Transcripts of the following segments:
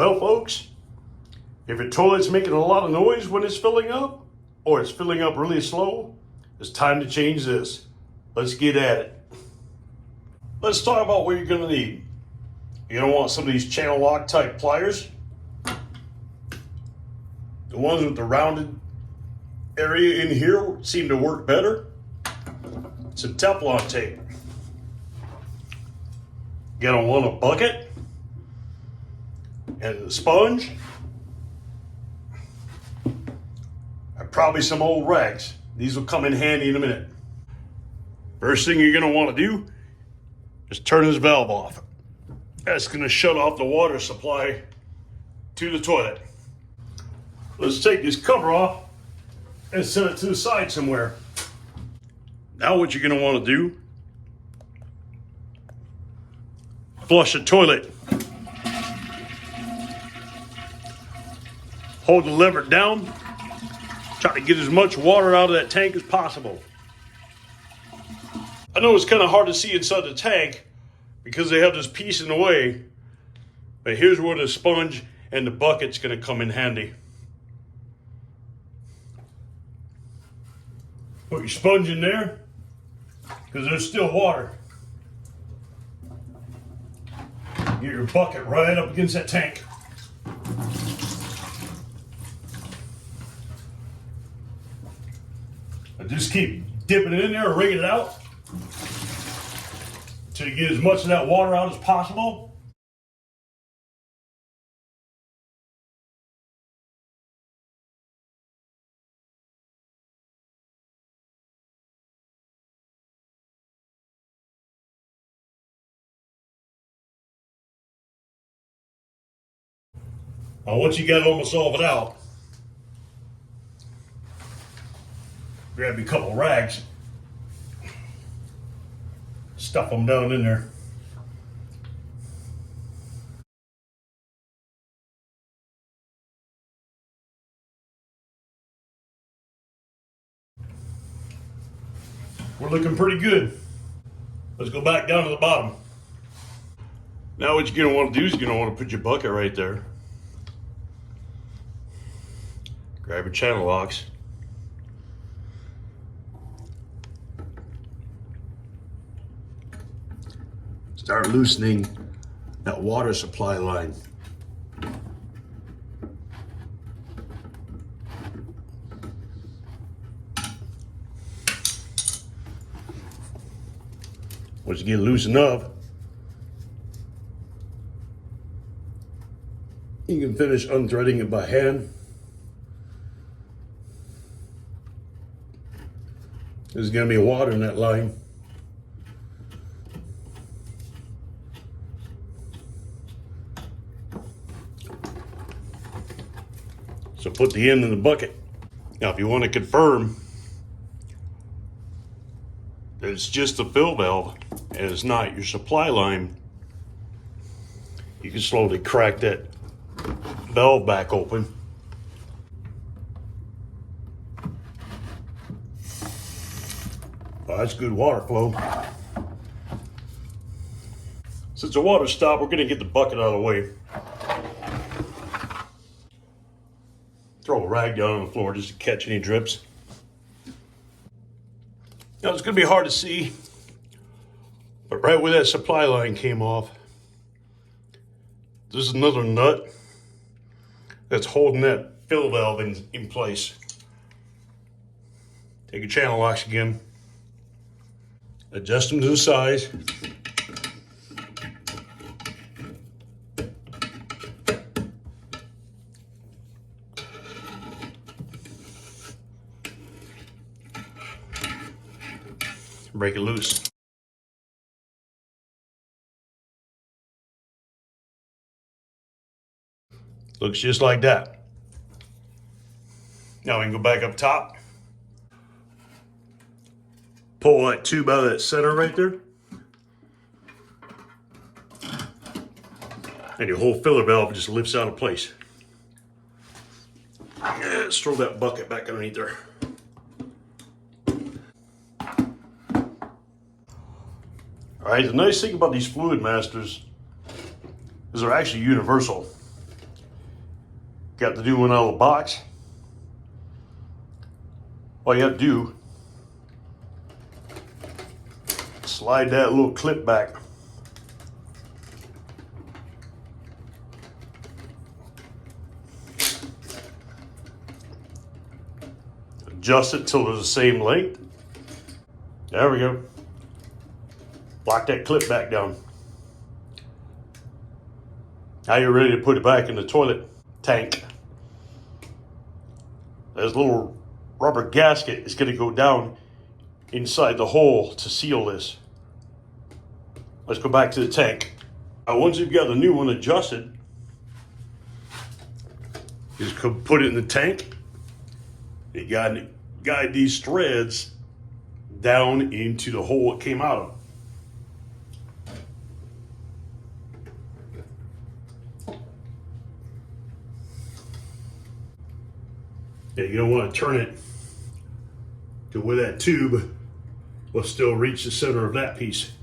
Well, folks, if your toilet's making a lot of noise when it's filling up, or it's filling up really slow, it's time to change this. Let's get at it. Let's talk about what you're gonna need. You're gonna want some of these channel lock type pliers. The ones with the rounded area in here seem to work better. Some Teflon tape. You're gonna want a bucket and a sponge. And probably some old rags. These will come in handy in a minute. First thing you're gonna want to do is turn this valve off. That's gonna shut off the water supply to the toilet. Let's take this cover off and set it to the side somewhere. Now what you're gonna want to do, flush the toilet. Hold the lever down. Try to get as much water out of that tank as possible. I know it's kind of hard to see inside the tank because they have this piece in the way, but here's where the sponge and the bucket's gonna come in handy. Put your sponge in there, because there's still water. Get your bucket right up against that tank. And just keep dipping it in there or wringing it out until you get as much of that water out as possible. Now, once you got almost all of it out, grab you a couple of rags, stuff them down in there. We're looking pretty good. Let's go back down to the bottom. Now what you're gonna want to do is you're gonna want to put your bucket right there. Grab your channel locks. Start loosening that water supply line. Once you get loose enough, you can finish unthreading it by hand. There's going to be water in that line. So put the end in the bucket. Now if you want to confirm that it's just the fill valve and it's not your supply line, you can slowly crack that valve back open. Oh, that's good water flow. Since the water stopped, we're going to get the bucket out of the way. Throw a rag down on the floor just to catch any drips. Now it's going to be hard to see, but right where that supply line came off, there's another nut that's holding that fill valve in place. Take your channel locks again. Adjust them to the size. Break it loose. Looks just like that. Now we can go back up top. Pull that tube out of that center right there. And your whole filler valve just lifts out of place. Yeah, let's throw that bucket back underneath there. All right, the nice thing about these Fluid Masters is they're actually universal. got the new one out of the box. All you have to do, slide that little clip back. Adjust it till they're the same length. There we go. Lock that clip back down. Now you're ready to put it back in the toilet tank. There's a little rubber gasket is going to go down inside the hole to seal this. Let's go back to the tank. Now once you've got the new one adjusted, just put it in the tank. You got to guide these threads down into the hole it came out of. Yeah, you don't want to turn it to where that tube will still reach the center of that piece.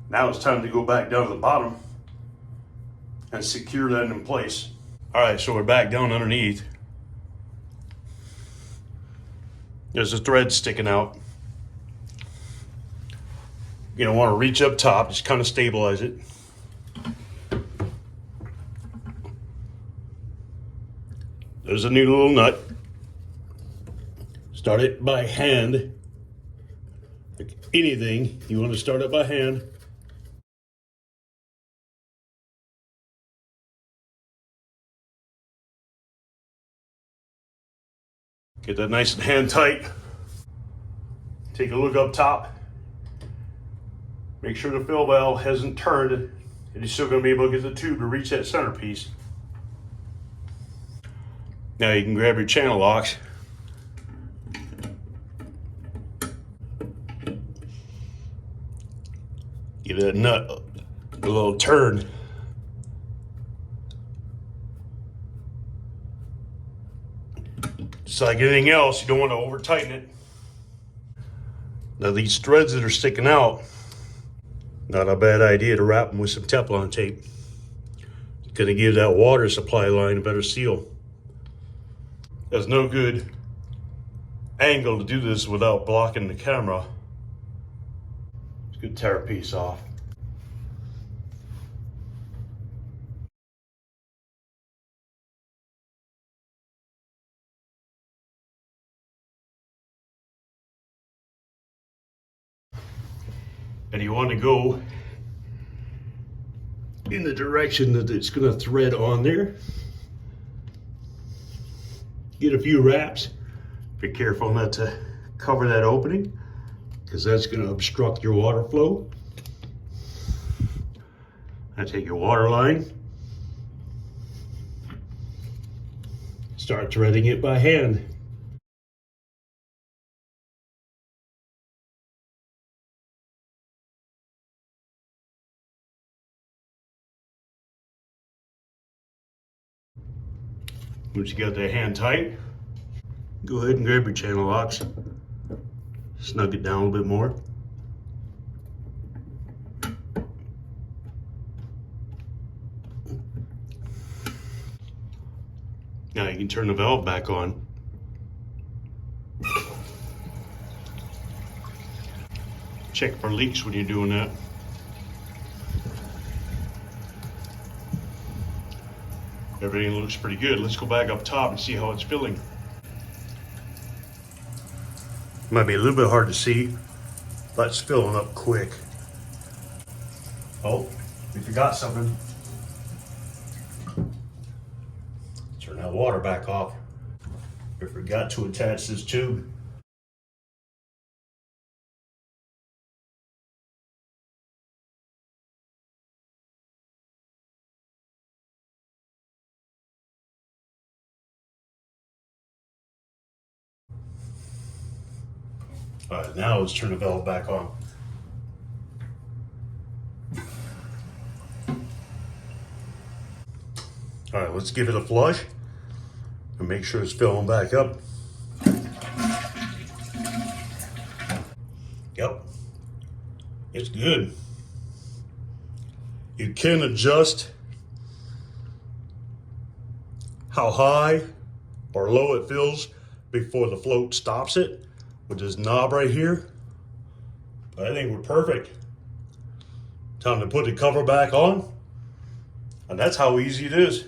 Now it's time to go back down to the bottom and secure that in place. All right, so we're back down underneath. There's a thread sticking out. You don't want to reach up top, just kind of stabilize it. There's a new little nut. Start it by hand. Like anything, you want to start it by hand. Get that nice and hand tight. Take a look up top. Make sure the fill valve hasn't turned, and you're still going to be able to get the tube to reach that centerpiece. Now you can grab your channel locks. Give that nut a little turn. Just like anything else, you don't want to over tighten it. Now these threads that are sticking out, not a bad idea to wrap them with some Teflon tape. It's going to give that water supply line a better seal. There's no good angle to do this without blocking the camera. It's going to tear a piece off. And you want to go in the direction that it's going to thread on there. Get a few wraps. Be careful not to cover that opening, because that's going to obstruct your water flow. Now take your water line, start threading it by hand. Once you got that hand tight, go ahead and grab your channel locks. Snug it down a little bit more. Now you can turn the valve back on. Check for leaks when you're doing that. Everything looks pretty good. Let's go back up top and see how it's filling. Might be a little bit hard to see, but it's filling up quick. Oh, we forgot something. Turn that water back off. We forgot to attach this tube. All right, now let's turn the valve back on. All right, let's give it a flush and make sure it's filling back up. Yep, it's good. You can adjust how high or low it fills before the float stops it with this knob right here. But I think we're perfect. Time to put the cover back on. And that's how easy it is.